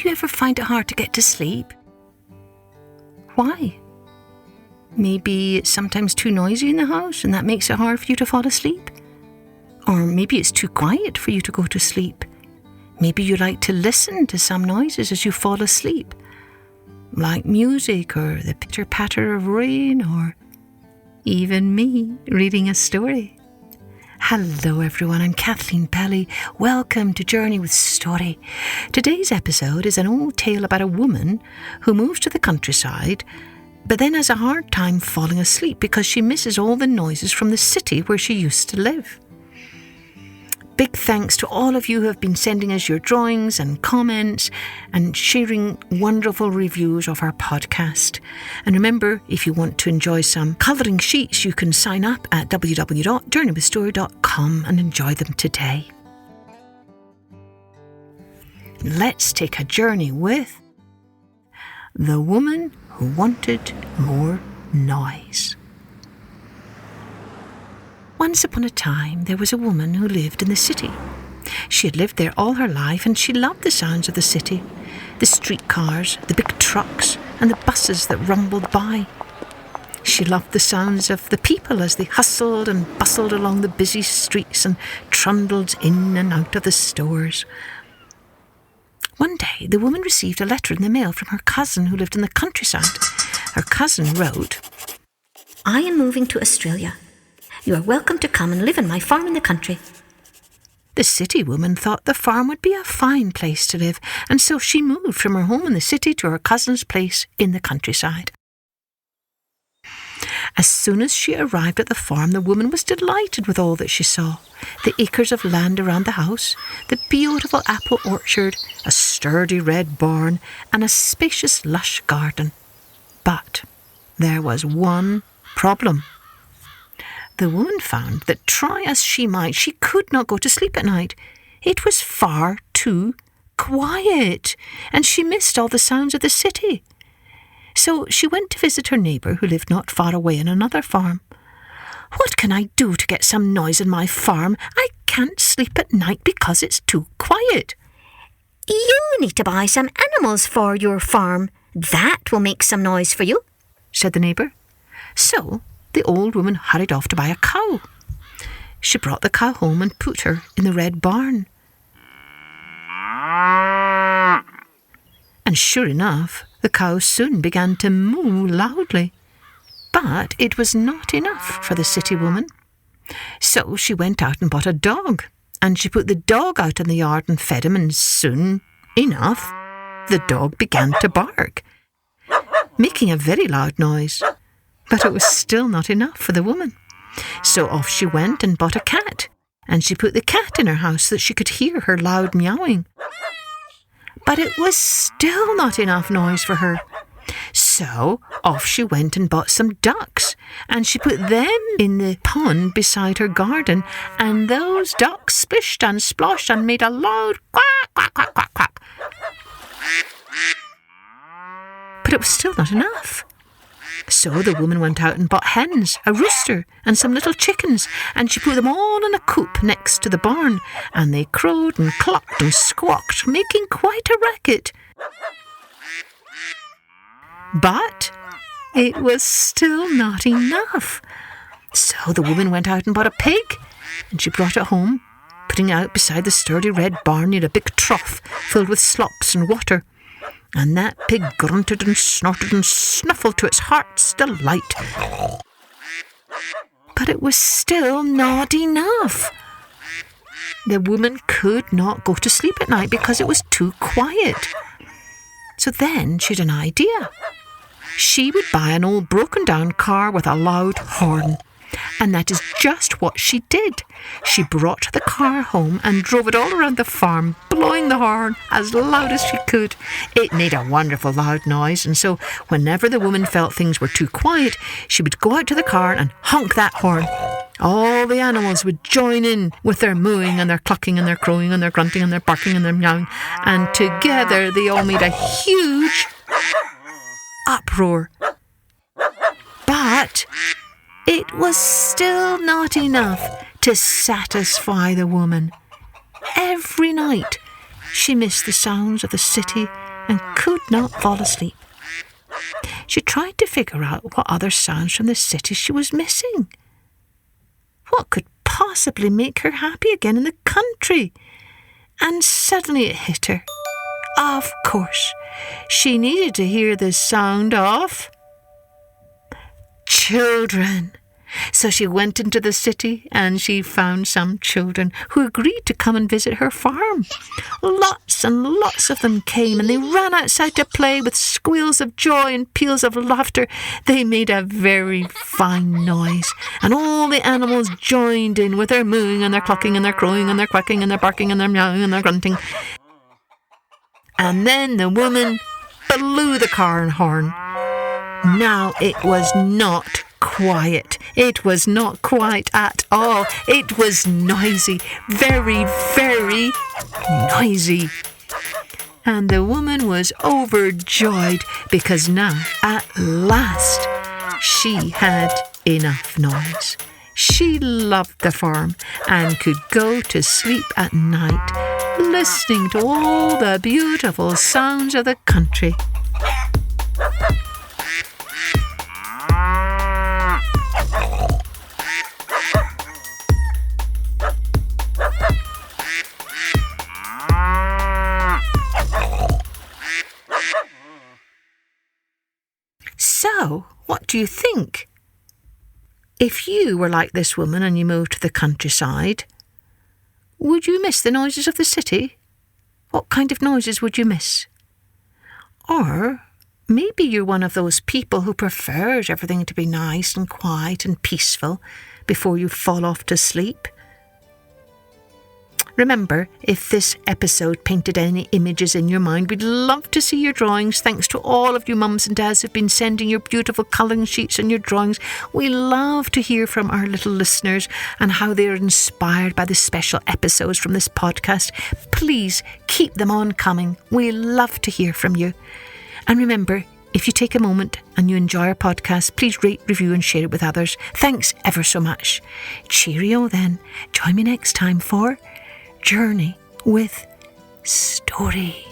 you ever find it hard to get to sleep? Why? Maybe it's sometimes too noisy in the house and that makes it hard for you to fall asleep. Or maybe it's too quiet for you to go to sleep. Maybe you like to listen to some noises as you fall asleep, like music or the pitter-patter of rain or even me reading a story. Hello everyone, I'm Kathleen Pelly. Welcome to Journey with Story. Today's episode is an old tale about a woman who moves to the countryside but then has a hard time falling asleep because she misses all the noises from the city where she used to live. Big thanks to all of you who have been sending us your drawings and comments and sharing wonderful reviews of our podcast. And remember, if you want to enjoy some colouring sheets, you can sign up at www.journeywithstory.com and enjoy them today. Let's take a journey with the woman who wanted more noise. Once upon a time, there was a woman who lived in the city. She had lived there all her life and she loved the sounds of the city, the streetcars, the big trucks and the buses that rumbled by. She loved the sounds of the people as they hustled and bustled along the busy streets and trundled in and out of the stores. One day, the woman received a letter in the mail from her cousin who lived in the countryside. Her cousin wrote, "I am moving to Australia. You are welcome to come and live on my farm in the country." The city woman thought the farm would be a fine place to live, and so she moved from her home in the city to her cousin's place in the countryside. As soon as she arrived at the farm, the woman was delighted with all that she saw. The acres of land around the house, the beautiful apple orchard, a sturdy red barn, and a spacious lush garden. But there was one problem. The woman found that try as she might, she could not go to sleep at night. It was far too quiet, and she missed all the sounds of the city. So she went to visit her neighbour who lived not far away in another farm. "What can I do to get some noise in my farm? I can't sleep at night because it's too quiet." "You need to buy some animals for your farm. That will make some noise for you," said the neighbour. So the old woman hurried off to buy a cow. She brought the cow home and put her in the red barn. And sure enough, the cow soon began to moo loudly. But it was not enough for the city woman. So she went out and bought a dog, and she put the dog out in the yard and fed him, and soon enough, the dog began to bark, making a very loud noise. But it was still not enough for the woman. So off she went and bought a cat, and she put the cat in her house so that she could hear her loud meowing. But it was still not enough noise for her. So off she went and bought some ducks, and she put them in the pond beside her garden, and those ducks splished and splashed and made a loud quack, quack, quack, quack, quack. But it was still not enough. So the woman went out and bought hens, a rooster, and some little chickens, and she put them all in a coop next to the barn, and they crowed and clucked and squawked, making quite a racket. But it was still not enough. So the woman went out and bought a pig, and she brought it home, putting it out beside the sturdy red barn near a big trough filled with slops and water. And that pig grunted and snorted and snuffled to its heart's delight. But it was still not enough. The woman could not go to sleep at night because it was too quiet. So then she had an idea. She would buy an old broken-down car with a loud horn. And that is just what she did. She brought the car home and drove it all around the farm, blowing the horn as loud as she could. It made a wonderful loud noise, and so whenever the woman felt things were too quiet, she would go out to the car and honk that horn. All the animals would join in with their mooing and their clucking and their crowing and their grunting and their barking and their meowing, and together they all made a huge uproar. But it was still not enough to satisfy the woman. Every night she missed the sounds of the city and could not fall asleep. She tried to figure out what other sounds from the city she was missing. What could possibly make her happy again in the country? And suddenly it hit her. Of course, she needed to hear the sound of children. So she went into the city and she found some children who agreed to come and visit her farm. Lots and lots of them came and they ran outside to play with squeals of joy and peals of laughter. They made a very fine noise and all the animals joined in with their mooing and their clucking and their crowing and their quacking and their barking and their meowing and their grunting. And then the woman blew the car horn. Now it was not quiet. It was not quiet at all. It was noisy. Very, very noisy. And the woman was overjoyed because now, at last, she had enough noise. She loved the farm and could go to sleep at night, listening to all the beautiful sounds of the country. So, what do you think? If you were like this woman and you moved to the countryside, would you miss the noises of the city? What kind of noises would you miss? Or maybe you're one of those people who prefers everything to be nice and quiet and peaceful before you fall off to sleep. Remember, if this episode painted any images in your mind, we'd love to see your drawings. Thanks to all of you mums and dads who've been sending your beautiful colouring sheets and your drawings. We love to hear from our little listeners and how they're inspired by the special episodes from this podcast. Please keep them on coming. We love to hear from you. And remember, if you take a moment and you enjoy our podcast, please rate, review and share it with others. Thanks ever so much. Cheerio then. Join me next time for Journey with Story.